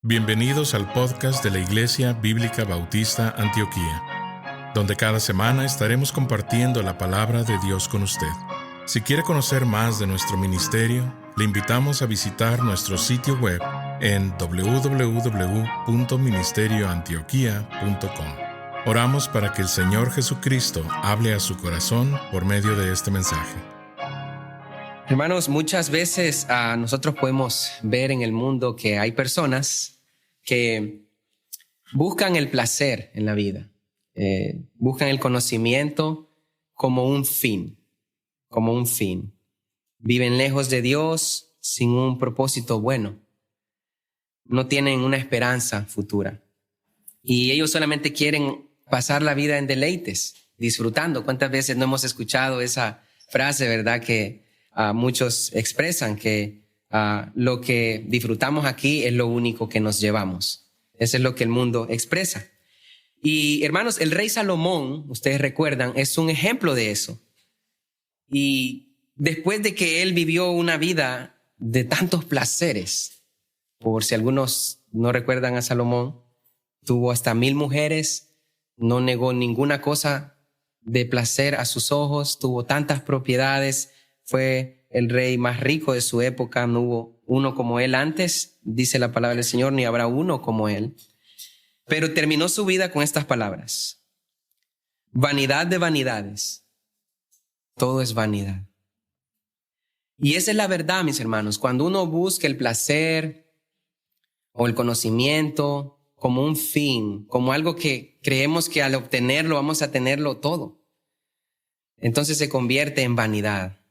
Bienvenidos al podcast de la Iglesia Bíblica Bautista Antioquía, donde cada semana estaremos compartiendo la palabra de Dios con usted. Si quiere conocer más de nuestro ministerio, le invitamos a visitar nuestro sitio web en www.ministerioantioquia.com. Oramos para que el Señor Jesucristo hable a su corazón por medio de este mensaje. Hermanos, muchas veces nosotros podemos ver en el mundo que hay personas que buscan el placer en la vida, buscan el conocimiento como un fin. Viven lejos de Dios sin un propósito bueno. No tienen una esperanza futura. Y ellos solamente quieren pasar la vida en deleites, disfrutando. ¿Cuántas veces no hemos escuchado esa frase, verdad? Que muchos expresan que lo que disfrutamos aquí es lo único que nos llevamos. Eso es lo que el mundo expresa. Y hermanos, el rey Salomón, ustedes recuerdan, es un ejemplo de eso. Y después de que él vivió una vida de tantos placeres, por si algunos no recuerdan a Salomón, tuvo hasta 1000 mujeres, no negó ninguna cosa de placer a sus ojos, tuvo tantas propiedades, fue el rey más rico de su época, no hubo uno como él antes, dice la palabra del Señor, ni habrá uno como él. Pero terminó su vida con estas palabras: vanidad de vanidades, todo es vanidad. Y esa es la verdad, mis hermanos. Cuando uno busca el placer o el conocimiento como un fin, como algo que creemos que al obtenerlo vamos a tenerlo todo, entonces se convierte en vanidad.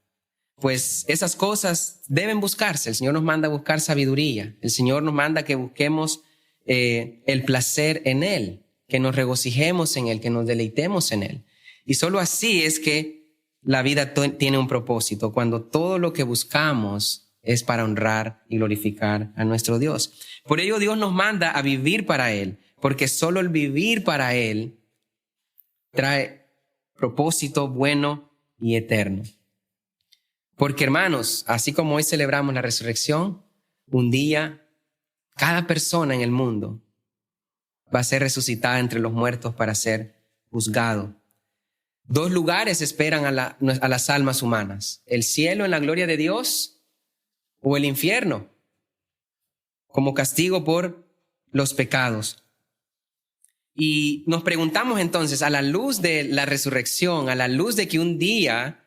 Pues esas cosas deben buscarse. El Señor nos manda a buscar sabiduría. El Señor nos manda que busquemos el placer en Él, que nos regocijemos en Él, que nos deleitemos en Él. Y solo así es que la vida tiene un propósito, cuando todo lo que buscamos es para honrar y glorificar a nuestro Dios. Por ello Dios nos manda a vivir para Él, porque solo el vivir para Él trae propósito bueno y eterno. Porque, hermanos, así como hoy celebramos la resurrección, un día cada persona en el mundo va a ser resucitada entre los muertos para ser juzgado. 2 lugares esperan a las almas humanas: el cielo en la gloria de Dios o el infierno como castigo por los pecados. Y nos preguntamos entonces, a la luz de la resurrección, a la luz de que un día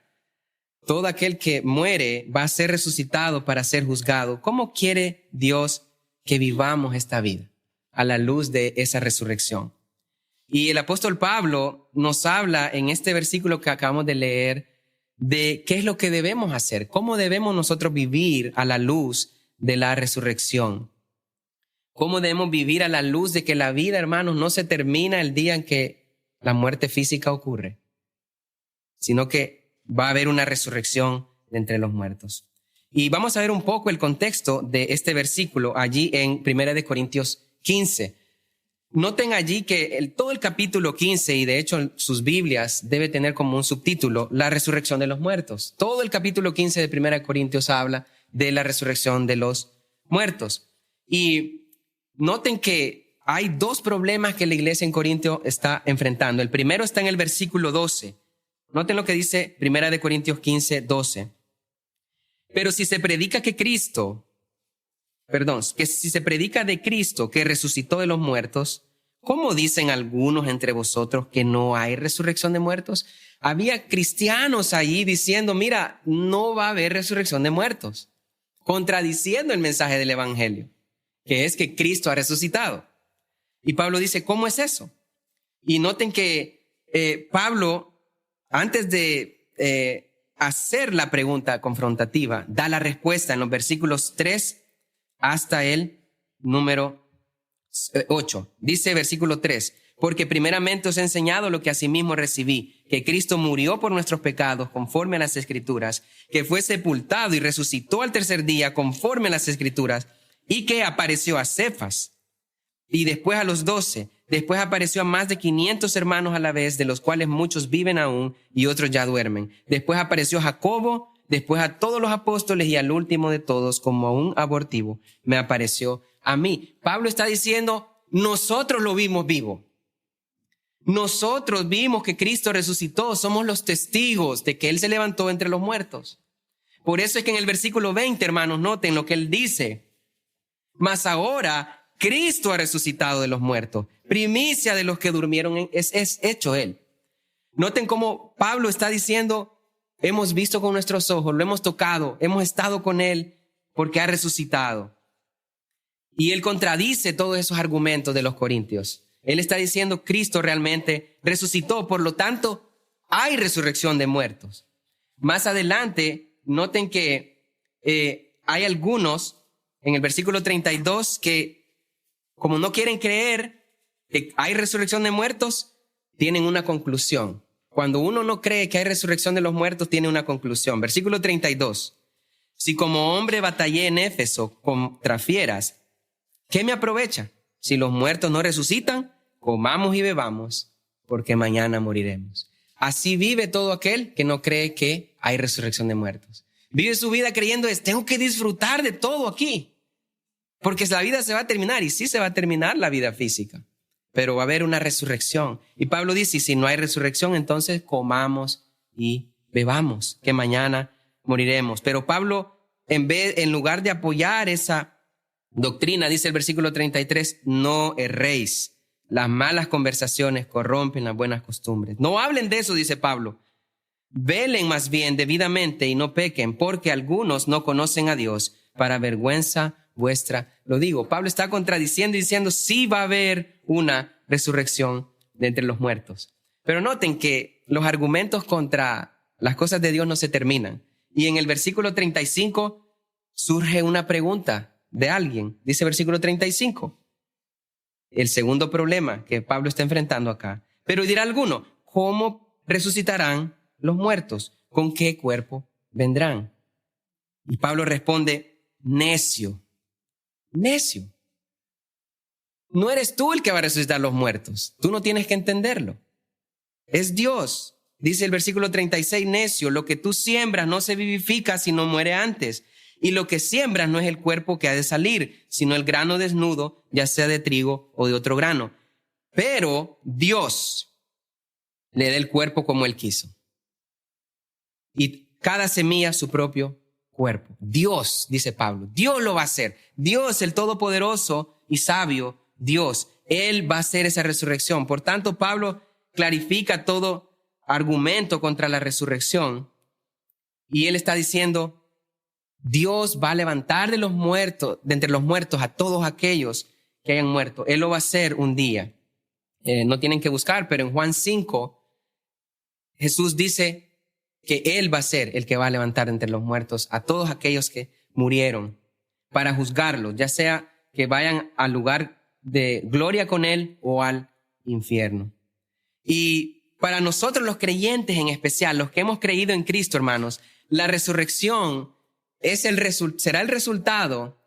todo aquel que muere va a ser resucitado para ser juzgado, ¿cómo quiere Dios que vivamos esta vida a la luz de esa resurrección? Y el apóstol Pablo nos habla en este versículo que acabamos de leer de qué es lo que debemos hacer, cómo debemos nosotros vivir a la luz de la resurrección. Cómo debemos vivir a la luz de que la vida, hermanos, no se termina el día en que la muerte física ocurre, sino que va a haber una resurrección de entre los muertos. Y vamos a ver un poco el contexto de este versículo allí en 1 Corintios 15. Noten allí que todo el capítulo 15, y de hecho sus Biblias debe tener como un subtítulo, la resurrección de los muertos. Todo el capítulo 15 de 1 Corintios habla de la resurrección de los muertos. Y noten que hay 2 problemas que la iglesia en Corintio está enfrentando. El primero está en el versículo 12. Noten lo que dice 1 Corintios 15, 12. Pero si se predica que si se predica de Cristo que resucitó de los muertos, ¿cómo dicen algunos entre vosotros que no hay resurrección de muertos? Había cristianos allí diciendo, mira, no va a haber resurrección de muertos, contradiciendo el mensaje del evangelio, que es que Cristo ha resucitado. Y Pablo dice, ¿cómo es eso? Y noten que Pablo, antes de hacer la pregunta confrontativa, da la respuesta en los versículos 3 hasta el número 8. Dice versículo 3, porque primeramente os he enseñado lo que asimismo recibí, que Cristo murió por nuestros pecados conforme a las Escrituras, que fue sepultado y resucitó al tercer día conforme a las Escrituras, y que apareció a Cefas y después a los 12. Después apareció a más de 500 hermanos a la vez, de los cuales muchos viven aún y otros ya duermen. Después apareció Jacobo, después a todos los apóstoles y al último de todos, como a un abortivo, me apareció a mí. Pablo está diciendo, nosotros lo vimos vivo. Nosotros vimos que Cristo resucitó, somos los testigos de que Él se levantó entre los muertos. Por eso es que en el versículo 20, hermanos, noten lo que Él dice. Mas ahora Cristo ha resucitado de los muertos, primicia de los que durmieron es hecho Él. Noten cómo Pablo está diciendo, hemos visto con nuestros ojos, lo hemos tocado, hemos estado con Él porque ha resucitado. Y Él contradice todos esos argumentos de los corintios. Él está diciendo, Cristo realmente resucitó, por lo tanto, hay resurrección de muertos. Más adelante, noten que hay algunos en el versículo 32 que, como no quieren creer que hay resurrección de muertos, tienen una conclusión. Cuando uno no cree que hay resurrección de los muertos, tiene una conclusión. Versículo 32. Si como hombre batallé en Éfeso contra fieras, ¿qué me aprovecha? Si los muertos no resucitan, comamos y bebamos, porque mañana moriremos. Así vive todo aquel que no cree que hay resurrección de muertos. Vive su vida creyendo tengo que disfrutar de todo aquí, porque la vida se va a terminar, y sí se va a terminar la vida física, pero va a haber una resurrección. Y Pablo dice, y si no hay resurrección, entonces comamos y bebamos, que mañana moriremos. Pero Pablo, en lugar de apoyar esa doctrina, dice el versículo 33, no erréis. Las malas conversaciones corrompen las buenas costumbres. No hablen de eso, dice Pablo. Velen más bien debidamente y no pequen, porque algunos no conocen a Dios. Para vergüenza vuestra lo digo. Pablo está contradiciendo y diciendo, sí va a haber una resurrección de entre los muertos. Pero noten que los argumentos contra las cosas de Dios no se terminan. Y en el versículo 35 surge una pregunta de alguien. Dice versículo 35. El segundo problema que Pablo está enfrentando acá. Pero dirá alguno, ¿cómo resucitarán los muertos? ¿Con qué cuerpo vendrán? Y Pablo responde, necio, necio. No eres tú el que va a resucitar los muertos. Tú no tienes que entenderlo. Es Dios. Dice el versículo 36, necio, lo que tú siembras no se vivifica sino muere antes. Y lo que siembras no es el cuerpo que ha de salir, sino el grano desnudo, ya sea de trigo o de otro grano. Pero Dios le da el cuerpo como Él quiso. Y cada semilla su propio cuerpo. Dios, dice Pablo, Dios lo va a hacer. Dios, el Todopoderoso y sabio, Dios, Él va a hacer esa resurrección. Por tanto, Pablo clarifica todo argumento contra la resurrección. Y él está diciendo, Dios va a levantar de entre los muertos a todos aquellos que hayan muerto. Él lo va a hacer un día. No tienen que buscar, pero en Juan 5, Jesús dice que Él va a ser el que va a levantar entre los muertos a todos aquellos que murieron para juzgarlos, ya sea que vayan al lugar de gloria con Él o al infierno. Y para nosotros los creyentes en especial, los que hemos creído en Cristo, hermanos, la resurrección será el resultado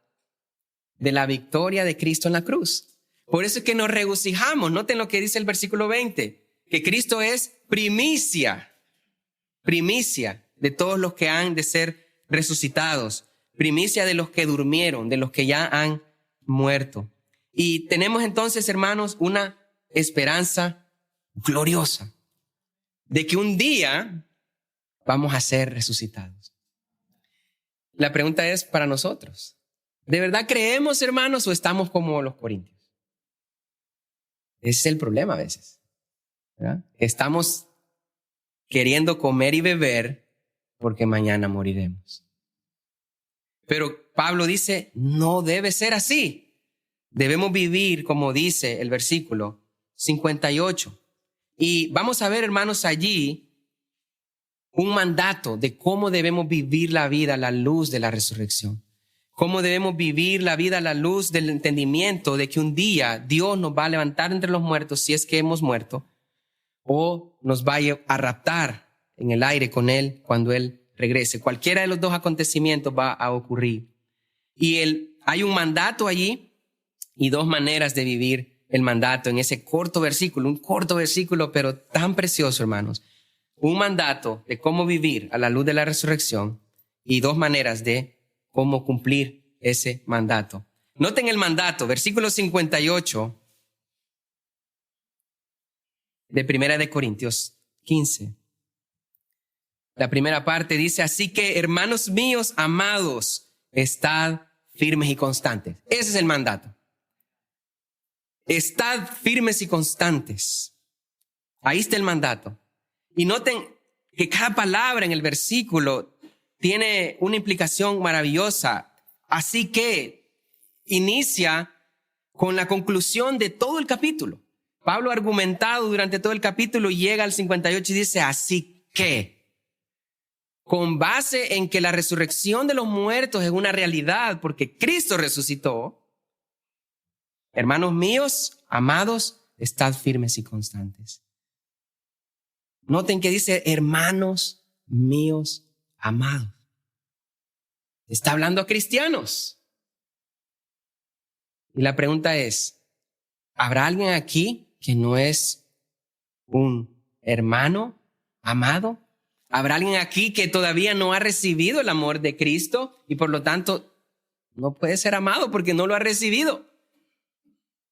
de la victoria de Cristo en la cruz. Por eso es que nos regocijamos. Noten lo que dice el versículo 20, que Cristo es primicia de todos los que han de ser resucitados, primicia de los que durmieron, de los que ya han muerto. Y tenemos entonces, hermanos, una esperanza gloriosa de que un día vamos a ser resucitados. La pregunta es para nosotros, ¿de verdad creemos, hermanos, o estamos como los corintios? Ese es el problema a veces, ¿verdad? Estamos queriendo comer y beber porque mañana moriremos. Pero Pablo dice, no debe ser así. Debemos vivir como dice el versículo 58. Y vamos a ver, hermanos, allí un mandato de cómo debemos vivir la vida a la luz de la resurrección. Cómo debemos vivir la vida a la luz del entendimiento de que un día Dios nos va a levantar entre los muertos si es que hemos muerto, o nos va a raptar en el aire con Él cuando Él regrese. Cualquiera de los dos acontecimientos va a ocurrir. Y hay un mandato allí y dos maneras de vivir el mandato en ese corto versículo, un corto versículo, pero tan precioso, hermanos. Un mandato de cómo vivir a la luz de la resurrección y 2 maneras de cómo cumplir ese mandato. Noten el mandato, versículo 58 de 1 Corintios 15. La primera parte dice, así que hermanos míos amados, estad firmes y constantes. Ese es el mandato. Estad firmes y constantes. Ahí está el mandato. Y noten que cada palabra en el versículo tiene una implicación maravillosa. Así que inicia con la conclusión de todo el capítulo. Pablo ha argumentado durante todo el capítulo y llega al 58 y dice, así que, con base en que la resurrección de los muertos es una realidad porque Cristo resucitó, hermanos míos, amados, estad firmes y constantes. Noten que dice, hermanos míos, amados. Está hablando a cristianos. Y la pregunta es, ¿habrá alguien aquí que no es un hermano amado? ¿Habrá alguien aquí que todavía no ha recibido el amor de Cristo y por lo tanto no puede ser amado porque no lo ha recibido?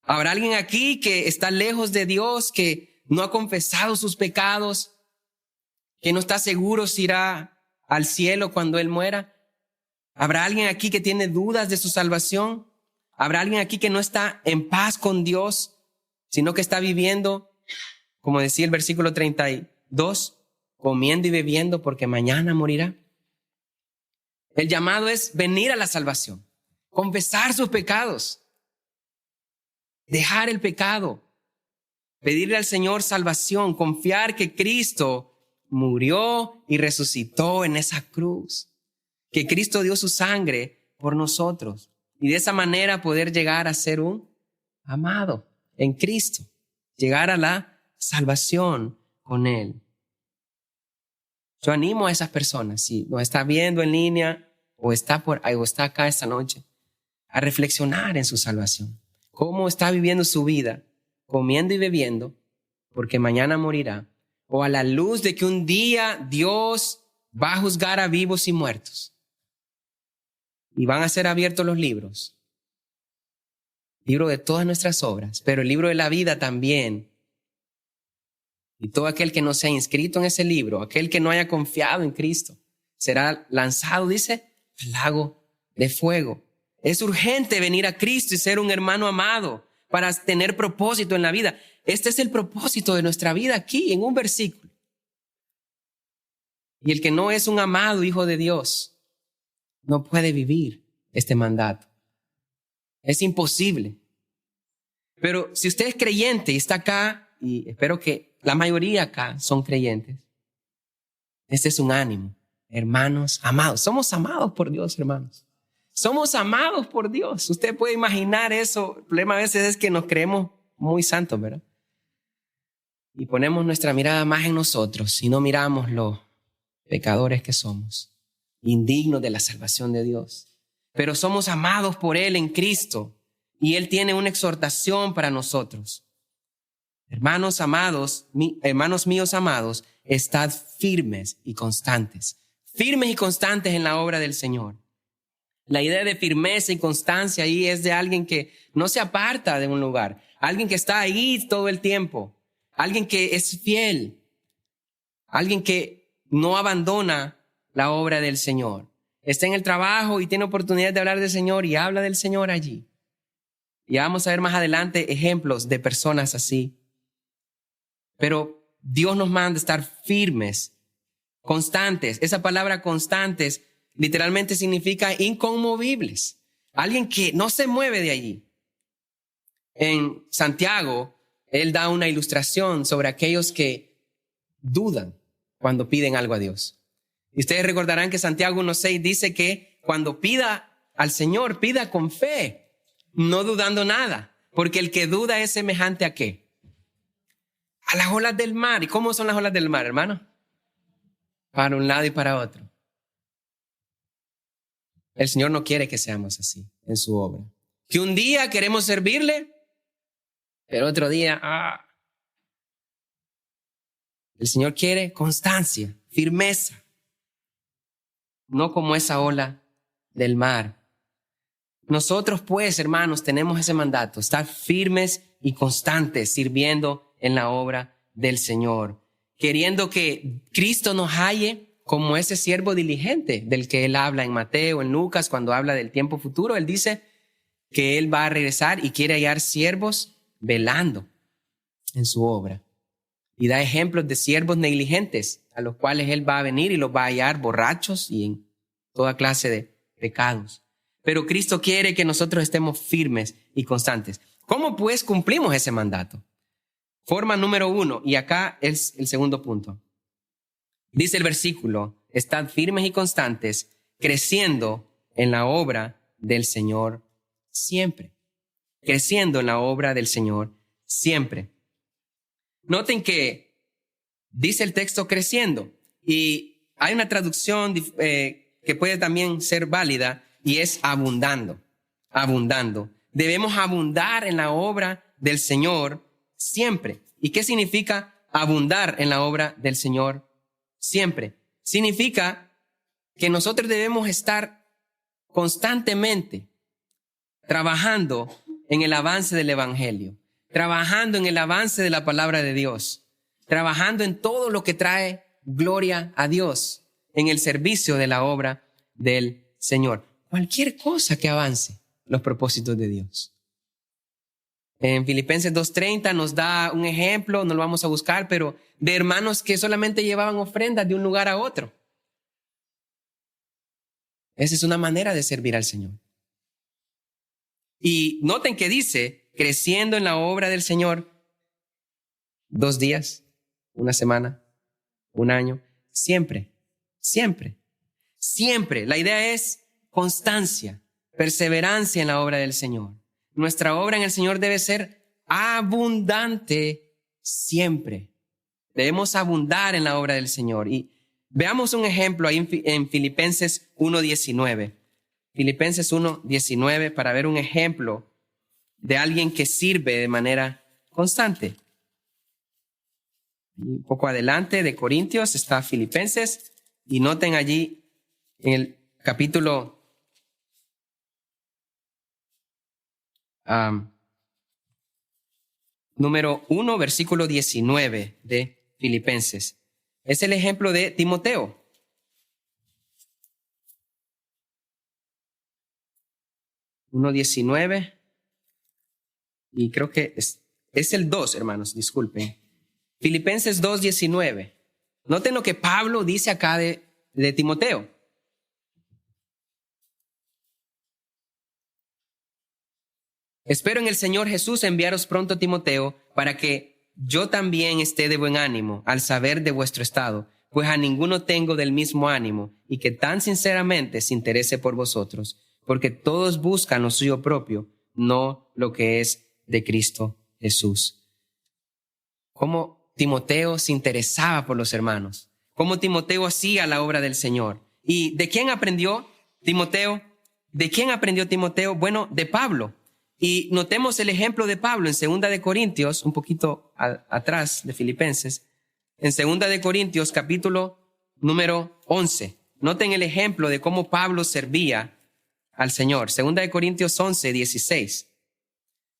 ¿Habrá alguien aquí que está lejos de Dios, que no ha confesado sus pecados, que no está seguro si irá al cielo cuando Él muera? ¿Habrá alguien aquí que tiene dudas de su salvación? ¿Habrá alguien aquí que no está en paz con Dios, sino que está viviendo, como decía el versículo 32, comiendo y bebiendo porque mañana morirá? El llamado es venir a la salvación, confesar sus pecados, dejar el pecado, pedirle al Señor salvación, confiar que Cristo murió y resucitó en esa cruz, que Cristo dio su sangre por nosotros y de esa manera poder llegar a ser un amado en Cristo, llegar a la salvación con Él. Yo animo a esas personas, si nos está viendo en línea o está acá esta noche, a reflexionar en su salvación. ¿Cómo está viviendo su vida? Comiendo y bebiendo, porque mañana morirá. O a la luz de que un día Dios va a juzgar a vivos y muertos. Y van a ser abiertos los libros. Libro de todas nuestras obras, pero el libro de la vida también. Y todo aquel que no se ha inscrito en ese libro, aquel que no haya confiado en Cristo, será lanzado, dice, al lago de fuego. Es urgente venir a Cristo y ser un hermano amado para tener propósito en la vida. Este es el propósito de nuestra vida aquí, en un versículo. Y el que no es un amado hijo de Dios no puede vivir este mandato. Es imposible. Pero si usted es creyente y está acá, y espero que la mayoría acá son creyentes, este es un ánimo. Hermanos amados. Somos amados por Dios, hermanos. Somos amados por Dios. Usted puede imaginar eso. El problema a veces es que nos creemos muy santos, ¿verdad? Y ponemos nuestra mirada más en nosotros y no miramos los pecadores que somos, indignos de la salvación de Dios. Pero somos amados por Él en Cristo y Él tiene una exhortación para nosotros. Hermanos amados, hermanos míos amados, estad firmes y constantes. Firmes y constantes en la obra del Señor. La idea de firmeza y constancia ahí es de alguien que no se aparta de un lugar. Alguien que está ahí todo el tiempo. Alguien que es fiel. Alguien que no abandona la obra del Señor. Está en el trabajo y tiene oportunidad de hablar del Señor y habla del Señor allí. Y vamos a ver más adelante ejemplos de personas así. Pero Dios nos manda estar firmes, constantes. Esa palabra constantes literalmente significa inconmovibles. Alguien que no se mueve de allí. En Santiago, él da una ilustración sobre aquellos que dudan cuando piden algo a Dios. Y ustedes recordarán que Santiago 1:6 dice que cuando pida al Señor, pida con fe, no dudando nada. Porque el que duda es semejante ¿a qué? A las olas del mar. ¿Y cómo son las olas del mar, hermano? Para un lado y para otro. El Señor no quiere que seamos así en su obra. Que un día queremos servirle, pero otro día, El Señor quiere constancia, firmeza. no como esa ola del mar. Nosotros, pues, hermanos, tenemos ese mandato, estar firmes y constantes sirviendo en la obra del Señor, queriendo que Cristo nos halle como ese siervo diligente del que Él habla en Mateo, en Lucas, cuando habla del tiempo futuro. Él dice que Él va a regresar y quiere hallar siervos velando en su obra. Y da ejemplos de siervos negligentes a los cuales Él va a venir y los va a hallar borrachos y en toda clase de pecados. Pero Cristo quiere que nosotros estemos firmes y constantes. ¿Cómo pues cumplimos ese mandato? Forma número 1, y acá es el segundo punto. Dice el versículo: estad firmes y constantes, creciendo en la obra del Señor siempre. Creciendo en la obra del Señor siempre. Noten que dice el texto creciendo, y hay una traducción que puede también ser válida, y es abundando, abundando. Debemos abundar en la obra del Señor siempre. ¿Y qué significa abundar en la obra del Señor siempre? Significa que nosotros debemos estar constantemente trabajando en el avance del Evangelio, trabajando en el avance de la palabra de Dios, trabajando en todo lo que trae gloria a Dios, en el servicio de la obra del Señor. Cualquier cosa que avance los propósitos de Dios. En Filipenses 2:30 nos da un ejemplo, no lo vamos a buscar, pero de hermanos que solamente llevaban ofrendas de un lugar a otro. Esa es una manera de servir al Señor. Y noten que dice, creciendo en la obra del Señor, 2 días, 1 semana, 1 año, siempre, siempre, siempre. La idea es constancia, perseverancia en la obra del Señor. Nuestra obra en el Señor debe ser abundante siempre. Debemos abundar en la obra del Señor. Y veamos un ejemplo ahí en Filipenses 1:19. Filipenses 1:19, para ver un ejemplo de alguien que sirve de manera constante. Y un poco adelante de Corintios está Filipenses, y noten allí en el capítulo número 1, versículo 19 de Filipenses. Es el ejemplo de Timoteo. Uno 19, y creo que es el 2, hermanos, disculpen. Filipenses 2:19. Noten lo que Pablo dice acá de Timoteo. Espero en el Señor Jesús enviaros pronto a Timoteo, para que yo también esté de buen ánimo al saber de vuestro estado, pues a ninguno tengo del mismo ánimo, y que tan sinceramente se interese por vosotros, porque todos buscan lo suyo propio, no lo que es de Cristo Jesús. Cómo Timoteo se interesaba por los hermanos, cómo Timoteo hacía la obra del Señor. ¿Y de quién aprendió Timoteo? ¿De quién aprendió Timoteo? Bueno, de Pablo. Y notemos el ejemplo de Pablo en 2 de Corintios, un poquito atrás de Filipenses, en 2 de Corintios, capítulo número 11. Noten el ejemplo de cómo Pablo servía al Señor. 2 de Corintios 11:16.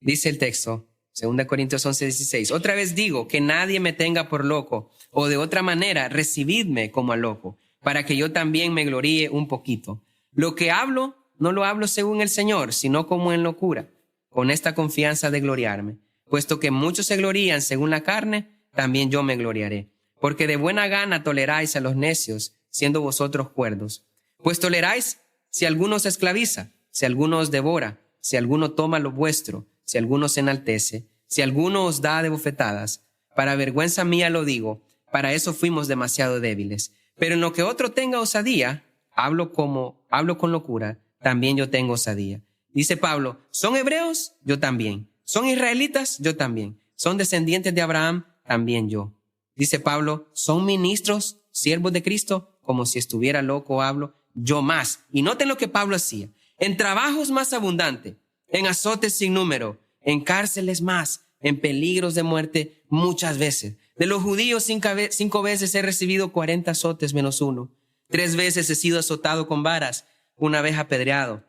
Dice el texto, 2 Corintios 11:16. Otra vez digo, que nadie me tenga por loco, o de otra manera, recibidme como a loco, para que yo también me gloríe un poquito. Lo que hablo, no lo hablo según el Señor, sino como en locura, con esta confianza de gloriarme. Puesto que muchos se glorían según la carne, también yo me gloriaré. Porque de buena gana toleráis a los necios, siendo vosotros cuerdos. Pues toleráis si alguno se esclaviza, si alguno os devora, si alguno toma lo vuestro, si alguno se enaltece, si alguno os da de bofetadas. Para vergüenza mía lo digo, para eso fuimos demasiado débiles. Pero en lo que otro tenga osadía, hablo con locura, también yo tengo osadía. Dice Pablo, ¿son hebreos? Yo también. ¿Son israelitas? Yo también. ¿Son descendientes de Abraham? También yo. Dice Pablo, ¿son ministros, siervos de Cristo? Como si estuviera loco hablo, yo más. Y noten lo que Pablo hacía. En trabajos más abundante, en azotes sin número, en cárceles más, en peligros de muerte muchas veces. De los judíos 5 veces he recibido 40 azotes menos 1. 3 veces he sido azotado con varas, 1 vez apedreado.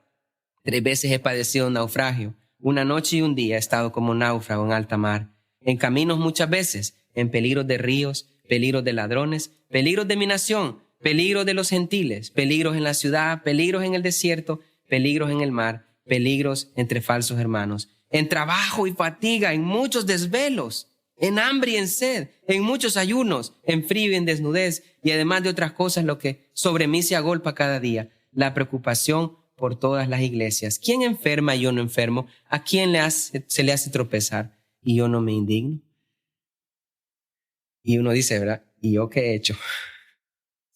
3 veces he padecido un naufragio. 1 noche y 1 día he estado como náufrago en alta mar. En caminos muchas veces, en peligros de ríos, peligros de ladrones, peligros de mi nación, peligros de los gentiles, peligros en la ciudad, peligros en el desierto, peligros en el mar, peligros entre falsos hermanos, en trabajo y fatiga, en muchos desvelos, en hambre y en sed, en muchos ayunos, en frío y en desnudez, y además de otras cosas lo que sobre mí se agolpa cada día, la preocupación por todas las iglesias. ¿Quién enferma y yo no enfermo? ¿A quién se le hace tropezar y yo no me indigno? Y uno dice, ¿verdad? ¿Y yo qué he hecho?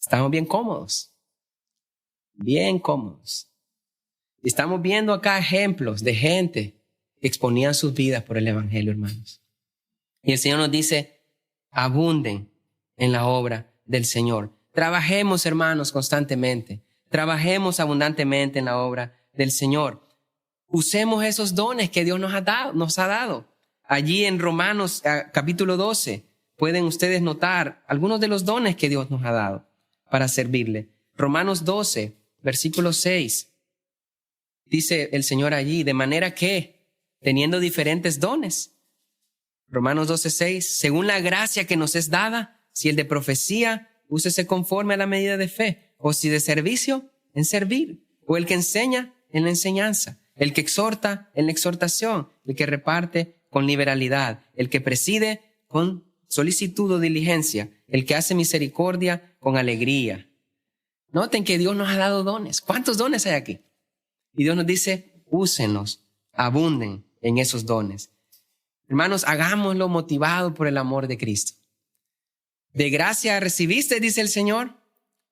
Estamos bien cómodos. Bien cómodos. Y estamos viendo acá ejemplos de gente que exponían sus vidas por el evangelio, hermanos. Y el Señor nos dice, abunden en la obra del Señor. Trabajemos, hermanos, constantemente. Trabajemos abundantemente en la obra del Señor. Usemos esos dones que Dios nos ha dado. Allí en Romanos capítulo 12 pueden ustedes notar algunos de los dones que Dios nos ha dado para servirle. Romanos 12, versículo 6. Dice el Señor allí, de manera que, teniendo diferentes dones, Romanos 12, 6, según la gracia que nos es dada, si el de profecía, úsese conforme a la medida de fe, o si de servicio, en servir, o el que enseña, en la enseñanza, el que exhorta, en la exhortación, el que reparte con liberalidad, el que preside con solicitud o diligencia, el que hace misericordia con alegría. Noten que Dios nos ha dado dones. ¿Cuántos dones hay aquí? Y Dios nos dice, úsenlos, abunden en esos dones. Hermanos, hagámoslo motivado por el amor de Cristo. De gracia recibiste, dice el Señor,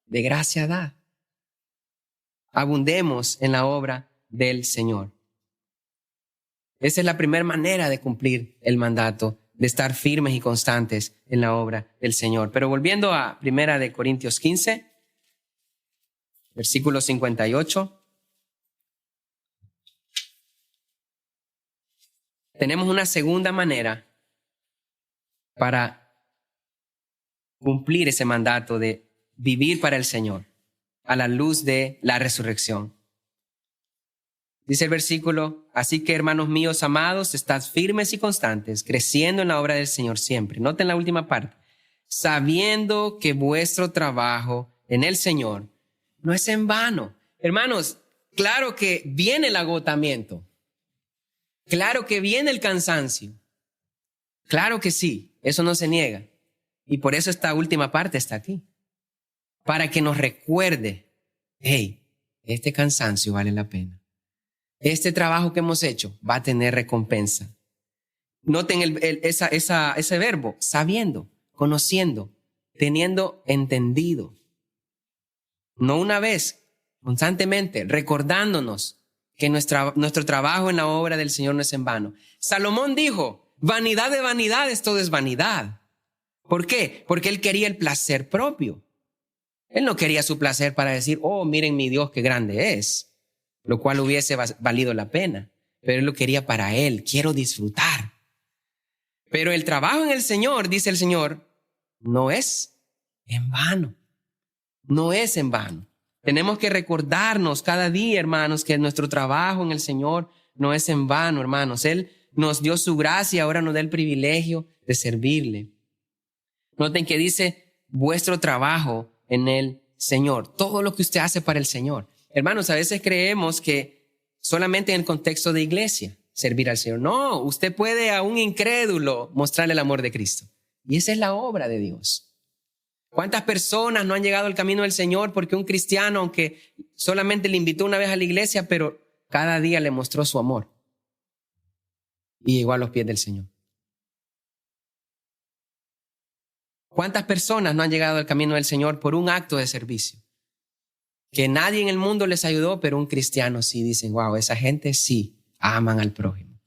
de gracia da. Abundemos en la obra del Señor. Esa es la primera manera de cumplir el mandato, de estar firmes y constantes en la obra del Señor. Pero volviendo a 1 Corintios 15, versículo 58. Tenemos una segunda manera para cumplir ese mandato de vivir para el Señor a la luz de la resurrección. Dice el versículo, así que hermanos míos amados, estad firmes y constantes, creciendo en la obra del Señor siempre. Noten la última parte. Sabiendo que vuestro trabajo en el Señor no es en vano. Hermanos, claro que viene el agotamiento. Claro que viene el cansancio. Claro que sí, eso no se niega. Y por eso esta última parte está aquí. Para que nos recuerde, hey, este cansancio vale la pena. Este trabajo que hemos hecho va a tener recompensa. Noten ese verbo, sabiendo, conociendo, teniendo entendido. No una vez, constantemente, recordándonos que nuestro trabajo en la obra del Señor no es en vano. Salomón dijo, vanidad de vanidades, todo es vanidad. ¿Por qué? Porque él quería el placer propio. Él no quería su placer para decir, oh, miren mi Dios qué grande es, lo cual hubiese valido la pena. Pero él lo quería para él, quiero disfrutar. Pero el trabajo en el Señor, dice el Señor, no es en vano. No es en vano. Tenemos que recordarnos cada día, hermanos, que nuestro trabajo en el Señor no es en vano, hermanos. Él nos dio su gracia y ahora nos da el privilegio de servirle. Noten que dice, vuestro trabajo en el Señor. Todo lo que usted hace para el Señor. Hermanos, a veces creemos que solamente en el contexto de iglesia servir al Señor. No, usted puede a un incrédulo mostrarle el amor de Cristo. Y esa es la obra de Dios. ¿Cuántas personas no han llegado al camino del Señor porque un cristiano, aunque solamente le invitó una vez a la iglesia, pero cada día le mostró su amor y llegó a los pies del Señor? ¿Cuántas personas no han llegado al camino del Señor por un acto de servicio? Que nadie en el mundo les ayudó, pero un cristiano sí. Dicen, wow, esa gente sí aman al prójimo.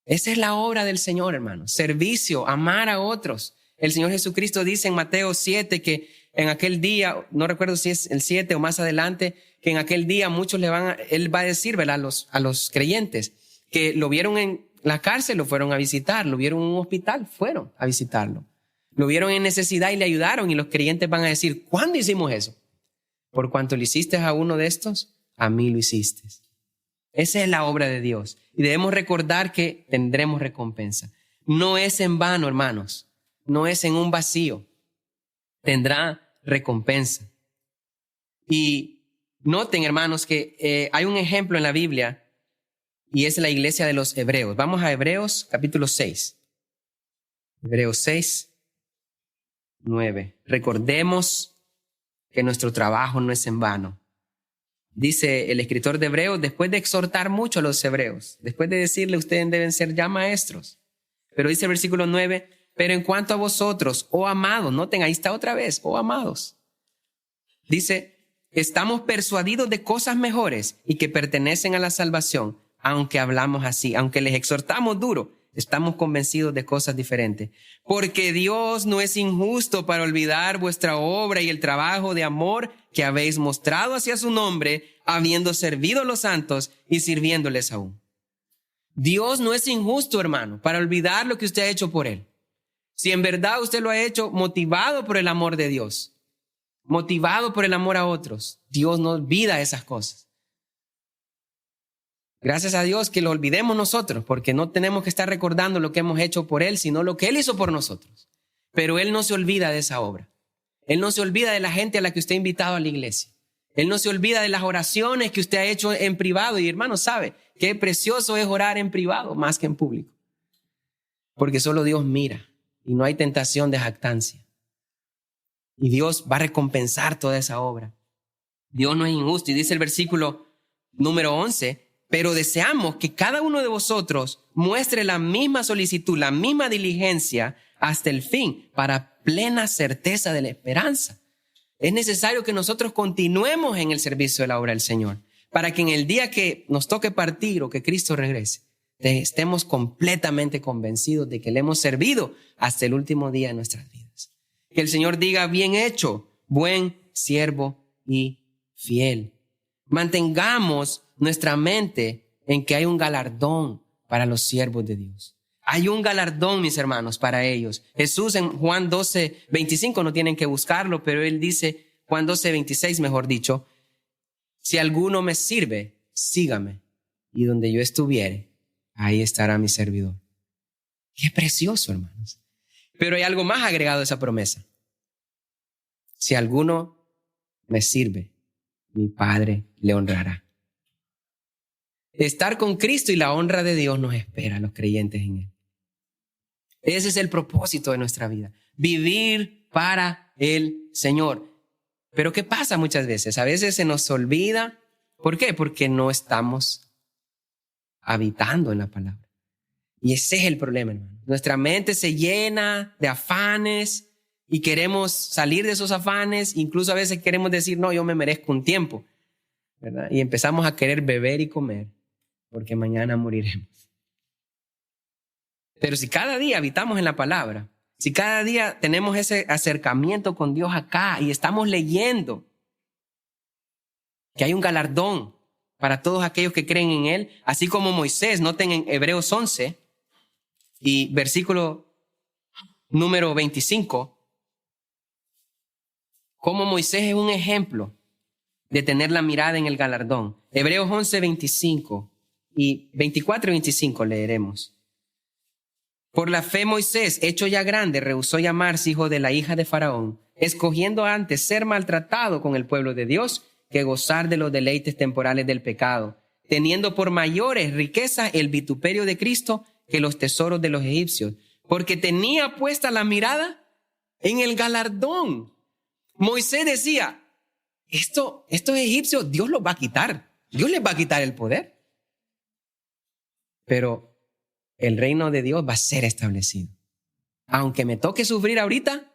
Esa es la obra del Señor, hermanos. Servicio, amar a otros. El Señor Jesucristo dice en Mateo 7 que en aquel día, no recuerdo si es el 7 o más adelante, que en aquel día muchos él va a decir, ¿verdad? A los creyentes que lo vieron en la cárcel, lo fueron a visitar, lo vieron en un hospital, fueron a visitarlo. Lo vieron en necesidad y le ayudaron, y los creyentes van a decir, ¿cuándo hicimos eso? Por cuanto lo hiciste a uno de estos, a mí lo hiciste. Esa es la obra de Dios. Y debemos recordar que tendremos recompensa. No es en vano, hermanos. No es en un vacío. Tendrá recompensa. Y noten, hermanos, que hay un ejemplo en la Biblia y es la iglesia de los hebreos. Vamos a Hebreos capítulo 6. Hebreos 6, 9. Recordemos que nuestro trabajo no es en vano. Dice el escritor de Hebreos, después de exhortar mucho a los hebreos, después de decirle, ustedes deben ser ya maestros. Pero dice el versículo 9, pero en cuanto a vosotros, oh amados, noten, ahí está otra vez, oh amados. Dice, estamos persuadidos de cosas mejores y que pertenecen a la salvación, aunque hablamos así, aunque les exhortamos duro, estamos convencidos de cosas diferentes. Porque Dios no es injusto para olvidar vuestra obra y el trabajo de amor que habéis mostrado hacia su nombre, habiendo servido a los santos y sirviéndoles aún. Dios no es injusto, hermano, para olvidar lo que usted ha hecho por Él. Si en verdad usted lo ha hecho motivado por el amor de Dios, motivado por el amor a otros, Dios no olvida esas cosas. Gracias a Dios que lo olvidemos nosotros, porque no tenemos que estar recordando lo que hemos hecho por Él, sino lo que Él hizo por nosotros. Pero Él no se olvida de esa obra. Él no se olvida de la gente a la que usted ha invitado a la iglesia. Él no se olvida de las oraciones que usted ha hecho en privado. Y hermano, sabe qué precioso es orar en privado más que en público. Porque solo Dios mira y no hay tentación de jactancia. Y Dios va a recompensar toda esa obra. Dios no es injusto. Y dice el versículo número 11, pero deseamos que cada uno de vosotros muestre la misma solicitud, la misma diligencia hasta el fin para plena certeza de la esperanza. Es necesario que nosotros continuemos en el servicio de la obra del Señor para que en el día que nos toque partir o que Cristo regrese, estemos completamente convencidos de que le hemos servido hasta el último día de nuestras vidas. Que el Señor diga, bien hecho, buen siervo y fiel. Mantengamos nuestra mente en que hay un galardón para los siervos de Dios. Hay un galardón, mis hermanos, para ellos. Jesús en Juan 12, 25, no tienen que buscarlo, pero Él dice, Juan 12, 26, mejor dicho, si alguno me sirve, sígame, y donde yo estuviere, ahí estará mi servidor. Qué precioso, hermanos. Pero hay algo más agregado a esa promesa. Si alguno me sirve, mi Padre le honrará. Estar con Cristo y la honra de Dios nos espera a los creyentes en Él. Ese es el propósito de nuestra vida. Vivir para el Señor. Pero ¿qué pasa muchas veces? A veces se nos olvida. ¿Por qué? Porque no estamos habitando en la palabra. Y ese es el problema, hermano. Nuestra mente se llena de afanes y queremos salir de esos afanes. Incluso a veces queremos decir, no, yo me merezco un tiempo, ¿verdad? Y empezamos a querer beber y comer porque mañana moriremos. Pero si cada día habitamos en la palabra, si cada día tenemos ese acercamiento con Dios acá y estamos leyendo que hay un galardón para todos aquellos que creen en Él, así como Moisés, noten en Hebreos 11 y versículo número 25, como Moisés es un ejemplo de tener la mirada en el galardón. Hebreos 11, 25 y 24 y 25 leeremos. Por la fe Moisés, hecho ya grande, rehusó llamarse hijo de la hija de Faraón, escogiendo antes ser maltratado con el pueblo de Dios que gozar de los deleites temporales del pecado, teniendo por mayores riquezas el vituperio de Cristo que los tesoros de los egipcios, porque tenía puesta la mirada en el galardón. Moisés decía, estos egipcios Dios los va a quitar, Dios les va a quitar el poder. Pero el reino de Dios va a ser establecido. Aunque me toque sufrir ahorita,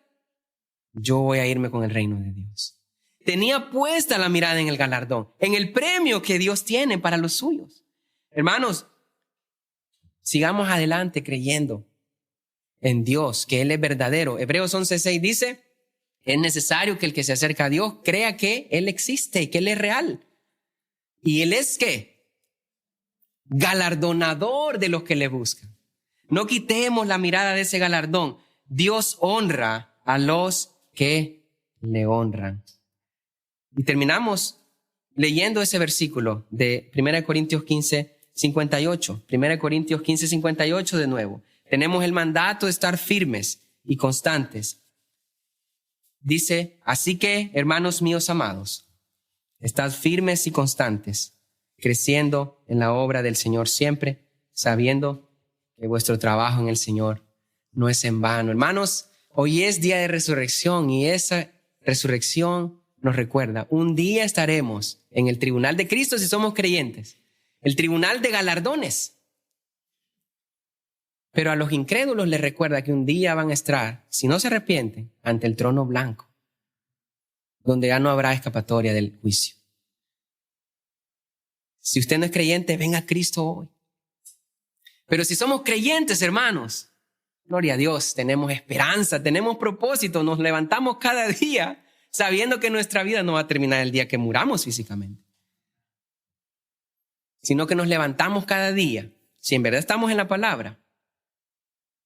yo voy a irme con el reino de Dios. Tenía puesta la mirada en el galardón, en el premio que Dios tiene para los suyos. Hermanos, sigamos adelante creyendo en Dios, que Él es verdadero. Hebreos 11:6 dice, es necesario que el que se acerca a Dios crea que Él existe y que Él es real. ¿Y Él es qué? Galardonador de los que le buscan. No quitemos la mirada de ese galardón. Dios honra a los que le honran. Y terminamos leyendo ese versículo de 1 Corintios 15, 58. 1 Corintios 15, 58 de nuevo. Tenemos el mandato de estar firmes y constantes. Dice, así que, hermanos míos amados, estad firmes y constantes, creciendo en la obra del Señor siempre, sabiendo que vuestro trabajo en el Señor no es en vano. Hermanos, hoy es día de resurrección y esa resurrección nos recuerda, un día estaremos en el tribunal de Cristo si somos creyentes, el tribunal de galardones. Pero a los incrédulos les recuerda que un día van a estar, si no se arrepienten, ante el trono blanco, donde ya no habrá escapatoria del juicio. Si usted no es creyente, venga a Cristo hoy. Pero si somos creyentes, hermanos, gloria a Dios, tenemos esperanza, tenemos propósito, nos levantamos cada día sabiendo que nuestra vida no va a terminar el día que muramos físicamente, sino que nos levantamos cada día, si en verdad estamos en la palabra,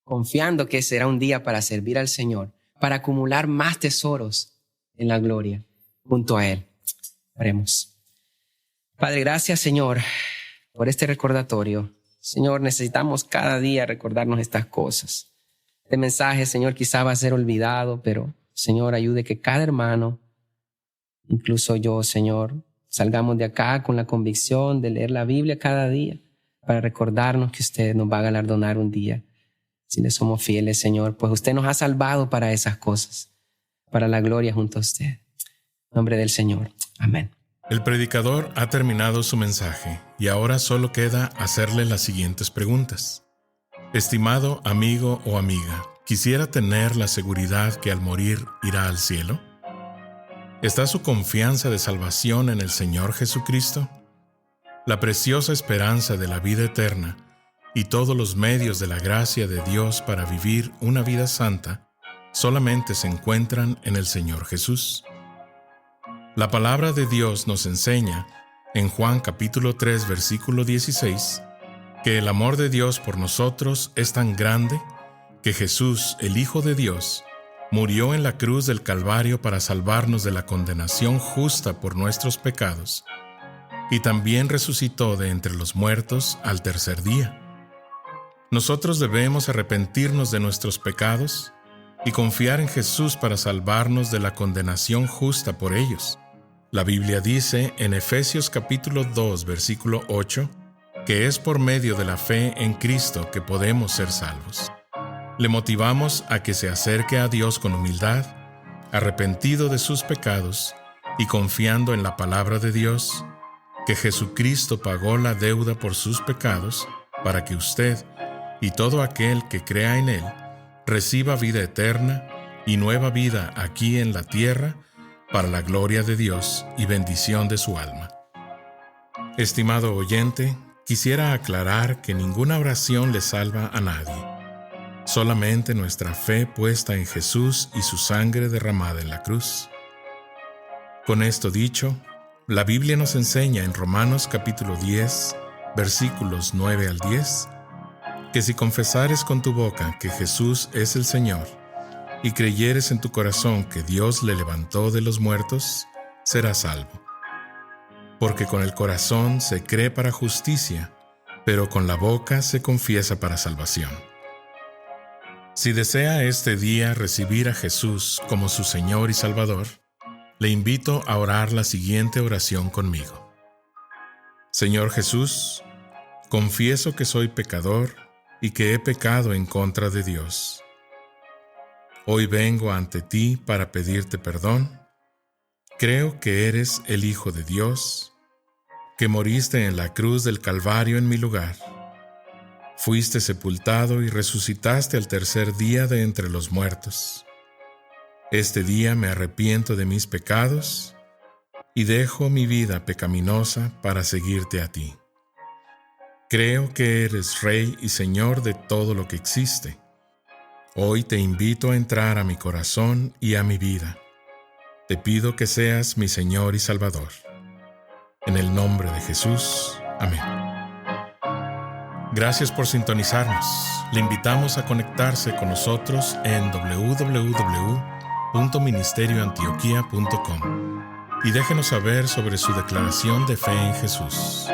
confiando que será un día para servir al Señor, para acumular más tesoros en la gloria junto a Él. Oremos. Padre, gracias, Señor, por este recordatorio. Señor, necesitamos cada día recordarnos estas cosas. Este mensaje, Señor, quizá va a ser olvidado, pero, Señor, ayude que cada hermano, incluso yo, Señor, salgamos de acá con la convicción de leer la Biblia cada día para recordarnos que usted nos va a galardonar un día. Si le somos fieles, Señor, pues usted nos ha salvado para esas cosas, para la gloria junto a usted. En nombre del Señor. Amén. El predicador ha terminado su mensaje y ahora solo queda hacerle las siguientes preguntas. Estimado amigo o amiga, ¿quisiera tener la seguridad que al morir irá al cielo? ¿Está su confianza de salvación en el Señor Jesucristo? La preciosa esperanza de la vida eterna y todos los medios de la gracia de Dios para vivir una vida santa solamente se encuentran en el Señor Jesús. La palabra de Dios nos enseña, en Juan capítulo 3, versículo 16, que el amor de Dios por nosotros es tan grande que Jesús, el Hijo de Dios, murió en la cruz del Calvario para salvarnos de la condenación justa por nuestros pecados, y también resucitó de entre los muertos al tercer día. Nosotros debemos arrepentirnos de nuestros pecados y confiar en Jesús para salvarnos de la condenación justa por ellos. La Biblia dice en Efesios capítulo 2, versículo 8, que es por medio de la fe en Cristo que podemos ser salvos. Le motivamos a que se acerque a Dios con humildad, arrepentido de sus pecados y confiando en la palabra de Dios, que Jesucristo pagó la deuda por sus pecados para que usted y todo aquel que crea en Él reciba vida eterna y nueva vida aquí en la tierra para la gloria de Dios y bendición de su alma. Estimado oyente, quisiera aclarar que ninguna oración le salva a nadie. Solamente nuestra fe puesta en Jesús y su sangre derramada en la cruz. Con esto dicho, la Biblia nos enseña en Romanos capítulo 10, versículos 9 al 10, que si confesares con tu boca que Jesús es el Señor y creyeres en tu corazón que Dios le levantó de los muertos, serás salvo. Porque con el corazón se cree para justicia, pero con la boca se confiesa para salvación. Si desea este día recibir a Jesús como su Señor y Salvador, le invito a orar la siguiente oración conmigo. Señor Jesús, confieso que soy pecador y que he pecado en contra de Dios. Hoy vengo ante ti para pedirte perdón. Creo que eres el Hijo de Dios, que moriste en la cruz del Calvario en mi lugar. Fuiste sepultado y resucitaste al tercer día de entre los muertos. Este día me arrepiento de mis pecados y dejo mi vida pecaminosa para seguirte a ti. Creo que eres Rey y Señor de todo lo que existe. Hoy te invito a entrar a mi corazón y a mi vida. Te pido que seas mi Señor y Salvador. En el nombre de Jesús. Amén. Gracias por sintonizarnos. Le invitamos a conectarse con nosotros en www.ministerioantioquia.com. y déjenos saber sobre su declaración de fe en Jesús.